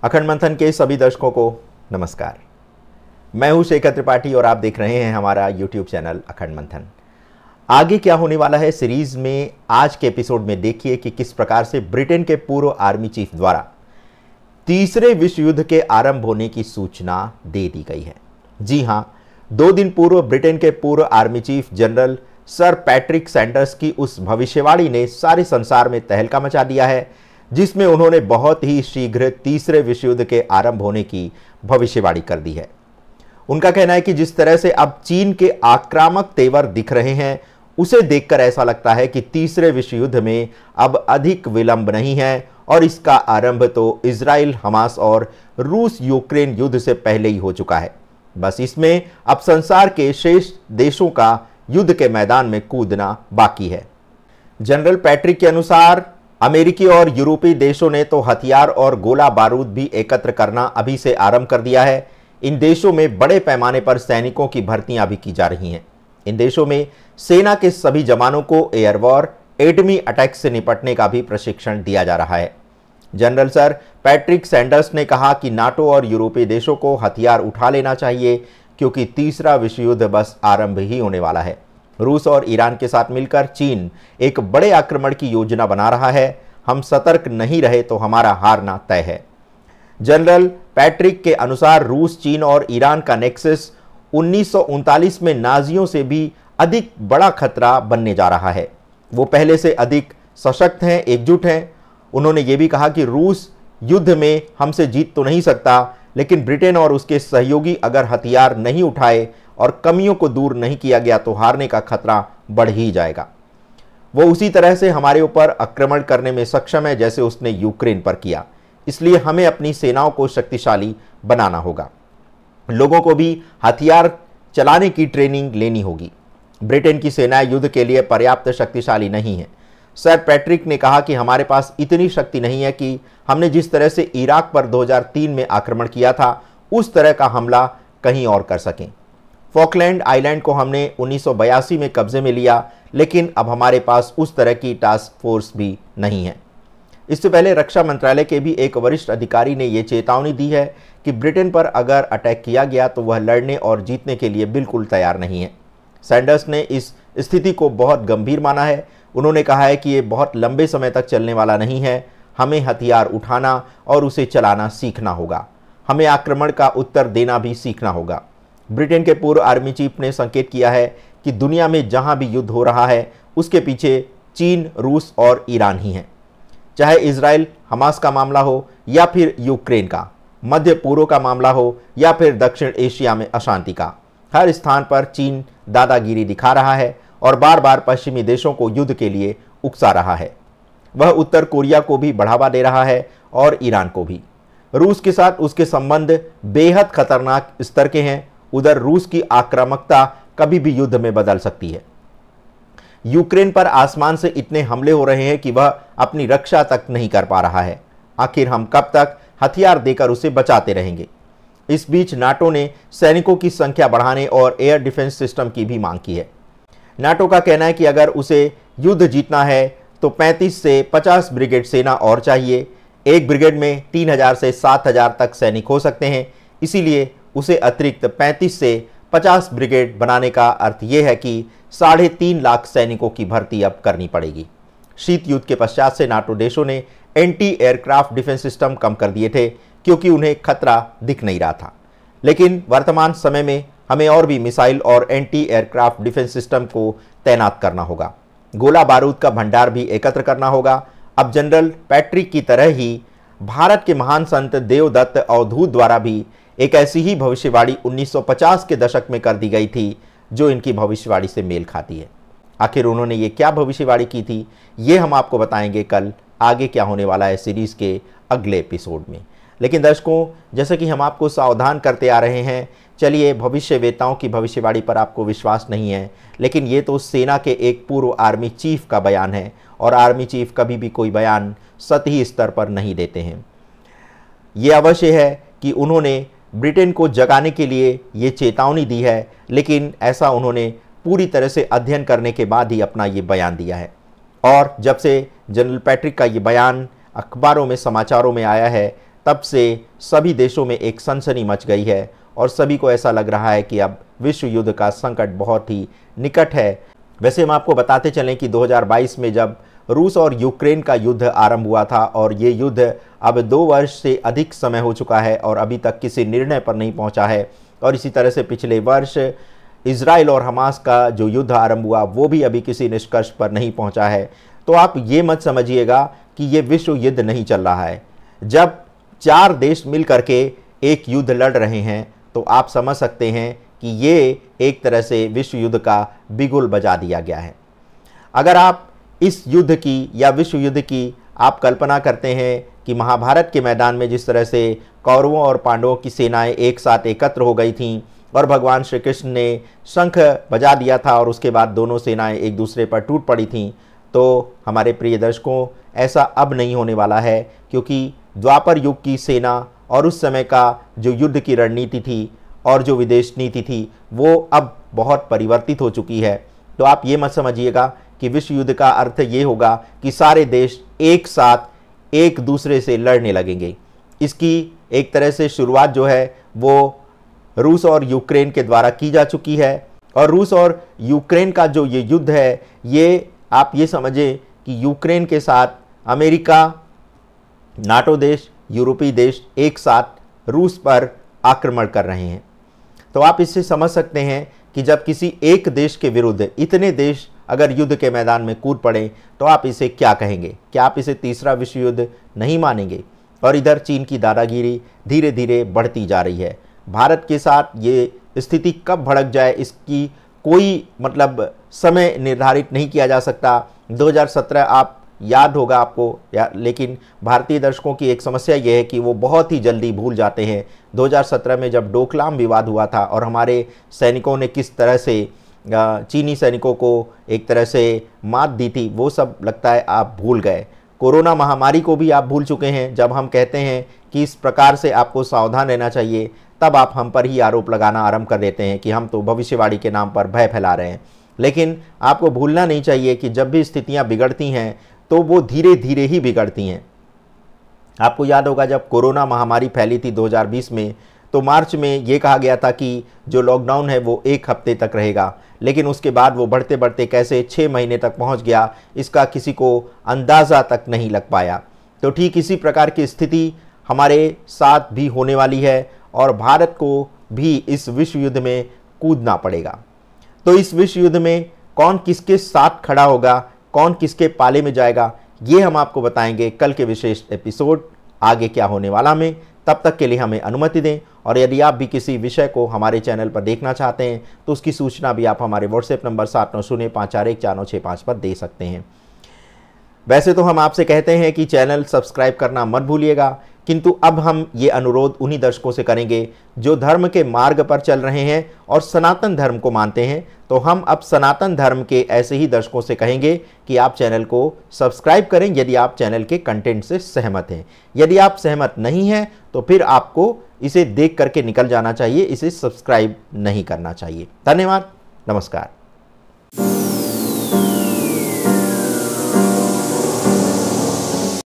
अखंड मंथन के सभी दर्शकों को नमस्कार। मैं हूं शेखर त्रिपाठी और आप देख रहे हैं हमारा YouTube चैनल अखंड मंथन। आगे क्या होने वाला है सीरीज में, आज के एपिसोड में देखिए कि किस प्रकार से ब्रिटेन के पूर्व आर्मी चीफ द्वारा तीसरे विश्व युद्ध के आरंभ होने की सूचना दे दी गई है। जी हां, 2 दिन पूर्व ब्रिटेन के पूर्व army chief general sir Patrick Sanders की उस भविष्यवाणी ने सारे संसार में तहलका मचा दिया है, जिसमें उन्होंने बहुत ही शीघ्र तीसरे विश्व युद्ध के आरंभ होने की भविष्यवाणी कर दी है। उनका कहना है कि जिस तरह से अब चीन के आक्रामक तेवर दिख रहे हैं, उसे देखकर ऐसा लगता है कि तीसरे विश्व युद्ध में अब अधिक विलंब नहीं है और इसका आरंभ तो इजराइल हमास और रूस यूक्रेन युद्ध से पहले ही हो चुका है। बस इसमें अब संसार के शेष देशों का युद्ध के मैदान में कूदना बाकी है। जनरल पैट्रिक के अनुसार अमेरिकी और यूरोपीय देशों ने तो हथियार और गोला बारूद भी एकत्र करना अभी से आरंभ कर दिया है। इन देशों में बड़े पैमाने पर सैनिकों की भर्तियां भी की जा रही हैं। इन देशों में सेना के सभी जवानों को एयर वॉर, एटमी अटैक से निपटने का भी प्रशिक्षण दिया जा रहा है। जनरल सर पैट्रिक सैंडर्स ने कहा कि नाटो और यूरोपीय देशों को हथियार उठा लेना चाहिए, क्योंकि तीसरा विश्व युद्ध बस आरंभ ही होने वाला है। रूस और ईरान के साथ मिलकर चीन एक बड़े आक्रमण की योजना बना रहा है। हम सतर्क नहीं रहे तो हमारा हारना तय है। जनरल पैट्रिक के अनुसार रूस, चीन और ईरान का नेक्सस 1939 में नाजियों से भी अधिक बड़ा खतरा बनने जा रहा है। वो पहले से अधिक सशक्त हैं, एकजुट हैं। उन्होंने ये भी कहा कि रूस युद्ध में हमसे जीत तो नहीं सकता, लेकिन ब्रिटेन और उसके सहयोगी अगर हथियार नहीं उठाए और कमियों को दूर नहीं किया गया तो हारने का खतरा बढ़ ही जाएगा। वो उसी तरह से हमारे ऊपर आक्रमण करने में सक्षम है जैसे उसने यूक्रेन पर किया। इसलिए हमें अपनी सेनाओं को शक्तिशाली बनाना होगा। लोगों को भी हथियार चलाने की ट्रेनिंग लेनी होगी। ब्रिटेन की सेनाएं युद्ध के लिए पर्याप्त शक्तिशाली नहीं है। सर पैट्रिक ने कहा कि हमारे पास इतनी शक्ति नहीं है कि हमने जिस तरह से इराक पर 2003 में आक्रमण किया था, उस तरह का हमला कहीं और कर सकें। फॉकलैंड आइलैंड को हमने 1982 में कब्जे में लिया, लेकिन अब हमारे पास उस तरह की टास्क फोर्स भी नहीं है। इससे पहले रक्षा मंत्रालय के भी एक वरिष्ठ अधिकारी ने यह चेतावनी दी है कि ब्रिटेन पर अगर अटैक किया गया तो वह लड़ने और जीतने के लिए बिल्कुल तैयार नहीं है। सैंडर्स ने इस स्थिति को बहुत गंभीर माना है। उन्होंने कहा है कि ये बहुत लंबे समय तक चलने वाला नहीं है। हमें हथियार उठाना और उसे चलाना सीखना होगा। हमें आक्रमण का उत्तर देना भी सीखना होगा। ब्रिटेन के पूर्व आर्मी चीफ ने संकेत किया है कि दुनिया में जहां भी युद्ध हो रहा है, उसके पीछे चीन, रूस और ईरान ही हैं। चाहे इजराइल हमास का मामला हो या फिर यूक्रेन का, मध्य पूर्व का मामला हो या फिर दक्षिण एशिया में अशांति का, हर स्थान पर चीन दादागिरी दिखा रहा है और बार बार पश्चिमी देशों को युद्ध के लिए उकसा रहा है। वह उत्तर कोरिया को भी बढ़ावा दे रहा है और ईरान को भी। रूस के साथ उसके संबंध बेहद खतरनाक स्तर के हैं। उधर रूस की आक्रामकता कभी भी युद्ध में बदल सकती है। यूक्रेन पर आसमान से इतने हमले हो रहे हैं कि वह अपनी रक्षा तक नहीं कर पा रहा है। आखिर हम कब तक हथियार देकर उसे बचाते रहेंगे? इस बीच नाटो ने सैनिकों की संख्या बढ़ाने और एयर डिफेंस सिस्टम की भी मांग की है। नाटो का कहना है कि अगर उसे युद्ध जीतना है तो 35 से 50 ब्रिगेड सेना और चाहिए। एक ब्रिगेड में 3000 से 7000 तक सैनिक हो सकते हैं। इसीलिए उसे अतिरिक्त 35 से 50 ब्रिगेड बनाने का अर्थ यह है कि 3.5 लाख सैनिकों की भर्ती अब करनी पड़ेगी। शीत युद्ध के पश्चात से नाटो देशों ने एंटी एयरक्राफ्ट डिफेंस सिस्टम कम कर दिए थे, क्योंकि उन्हें खतरा दिख नहीं रहा था। लेकिन वर्तमान समय में हमें और भी मिसाइल और एंटी एयरक्राफ्ट डिफेंस सिस्टम को तैनात करना होगा। गोला बारूद का भंडार भी एकत्र करना होगा। अब जनरल पैट्रिक की तरह ही भारत के महान संत देवदत्त अवधूत द्वारा भी एक ऐसी ही भविष्यवाणी 1950 के दशक में कर दी गई थी, जो इनकी भविष्यवाणी से मेल खाती है। आखिर उन्होंने ये क्या भविष्यवाणी की थी, ये हम आपको बताएंगे कल आगे क्या होने वाला है सीरीज के अगले एपिसोड में। लेकिन दर्शकों, जैसे कि हम आपको सावधान करते आ रहे हैं, चलिए, भविष्यवेताओं की भविष्यवाणी पर आपको विश्वास नहीं है, लेकिन ये तो सेना के एक पूर्व आर्मी चीफ का बयान है और आर्मी चीफ कभी भी कोई बयान सतही स्तर पर नहीं देते हैं। ये अवश्य है कि उन्होंने ब्रिटेन को जगाने के लिए ये चेतावनी दी है, लेकिन ऐसा उन्होंने पूरी तरह से अध्ययन करने के बाद ही अपना ये बयान दिया है। और जब से जनरल पैट्रिक का ये बयान अखबारों में, समाचारों में आया है, तब से सभी देशों में एक सनसनी मच गई है और सभी को ऐसा लग रहा है कि अब विश्व युद्ध का संकट बहुत ही निकट है। वैसे हम आपको बताते चलें कि 2022 में जब रूस और यूक्रेन का युद्ध आरंभ हुआ था और ये युद्ध अब 2 वर्ष से अधिक समय हो चुका है और अभी तक किसी निर्णय पर नहीं पहुंचा है। और इसी तरह से पिछले वर्ष इजराइल और हमास का जो युद्ध आरंभ हुआ वो भी अभी किसी निष्कर्ष पर नहीं पहुंचा है। तो आप ये मत समझिएगा कि ये विश्व युद्ध नहीं चल रहा है। जब 4 देश मिल करके एक युद्ध लड़ रहे हैं तो आप समझ सकते हैं कि ये एक तरह से विश्व युद्ध का बिगुल बजा दिया गया है। अगर आप इस युद्ध की या विश्व युद्ध की आप कल्पना करते हैं कि महाभारत के मैदान में जिस तरह से कौरवों और पांडवों की सेनाएं एक साथ एकत्र हो गई थीं और भगवान श्री कृष्ण ने शंख बजा दिया था और उसके बाद दोनों सेनाएं एक दूसरे पर टूट पड़ी थीं, तो हमारे प्रिय दर्शकों ऐसा अब नहीं होने वाला है, क्योंकि द्वापर युग की सेना और उस समय का जो युद्ध की रणनीति थी और जो विदेश नीति थी वो अब बहुत परिवर्तित हो चुकी है। तो आप ये मत समझिएगा कि विश्व युद्ध का अर्थ ये होगा कि सारे देश एक साथ एक दूसरे से लड़ने लगेंगे। इसकी एक तरह से शुरुआत जो है वो रूस और यूक्रेन के द्वारा की जा चुकी है और रूस और यूक्रेन का जो ये युद्ध है, ये आप ये समझें कि यूक्रेन के साथ अमेरिका, नाटो देश, यूरोपीय देश एक साथ रूस पर आक्रमण कर रहे हैं। तो आप इससे समझ सकते हैं कि जब किसी एक देश के विरुद्ध इतने देश अगर युद्ध के मैदान में कूद पड़े तो आप इसे क्या कहेंगे? क्या आप इसे तीसरा विश्व युद्ध नहीं मानेंगे? और इधर चीन की दादागिरी धीरे धीरे बढ़ती जा रही है। भारत के साथ ये स्थिति कब भड़क जाए इसकी कोई समय निर्धारित नहीं किया जा सकता। 2017 आप याद होगा आपको लेकिन भारतीय दर्शकों की एक समस्या यह है कि वो बहुत ही जल्दी भूल जाते हैं 2017 में जब डोकलाम विवाद हुआ था और हमारे सैनिकों ने किस तरह से चीनी सैनिकों को एक तरह से मात दी थी, वो सब लगता है आप भूल गए। कोरोना महामारी को भी आप भूल चुके हैं। जब हम कहते हैं कि इस प्रकार से आपको सावधान रहना चाहिए, तब आप हम पर ही आरोप लगाना आरंभ कर देते हैं कि हम तो भविष्यवाणी के नाम पर भय फैला रहे हैं। लेकिन आपको भूलना नहीं चाहिए कि जब भी स्थितियां बिगड़ती हैं तो वो धीरे धीरे ही बिगड़ती हैं। आपको याद होगा जब कोरोना महामारी फैली थी 2020 में, तो मार्च में ये कहा गया था कि जो लॉकडाउन है वो 1 हफ्ते तक रहेगा, लेकिन उसके बाद वो बढ़ते बढ़ते कैसे 6 महीने तक पहुंच गया, इसका किसी को अंदाज़ा तक नहीं लग पाया। तो ठीक इसी प्रकार की स्थिति हमारे साथ भी होने वाली है और भारत को भी इस विश्व युद्ध में कूदना पड़ेगा। तो इस विश्व युद्ध में कौन किसके साथ खड़ा होगा, कौन किसके पाले में जाएगा, ये हम आपको बताएंगे कल के विशेष एपिसोड आगे क्या होने वाला में। तब तक के लिए हमें अनुमति दें और यदि आप भी किसी विषय को हमारे चैनल पर देखना चाहते हैं तो उसकी सूचना भी आप हमारे व्हाट्सएप नंबर 7905414965 पर दे सकते हैं। वैसे तो हम आपसे कहते हैं कि चैनल सब्सक्राइब करना मत भूलिएगा, किंतु अब हम ये अनुरोध उन्हीं दर्शकों से करेंगे जो धर्म के मार्ग पर चल रहे हैं और सनातन धर्म को मानते हैं। तो हम अब सनातन धर्म के ऐसे ही दर्शकों से कहेंगे कि आप चैनल को सब्सक्राइब करें यदि आप चैनल के कंटेंट से सहमत हैं। यदि आप सहमत नहीं हैं तो फिर आपको इसे देख करके निकल जाना चाहिए, इसे सब्सक्राइब नहीं करना चाहिए। धन्यवाद, नमस्कार।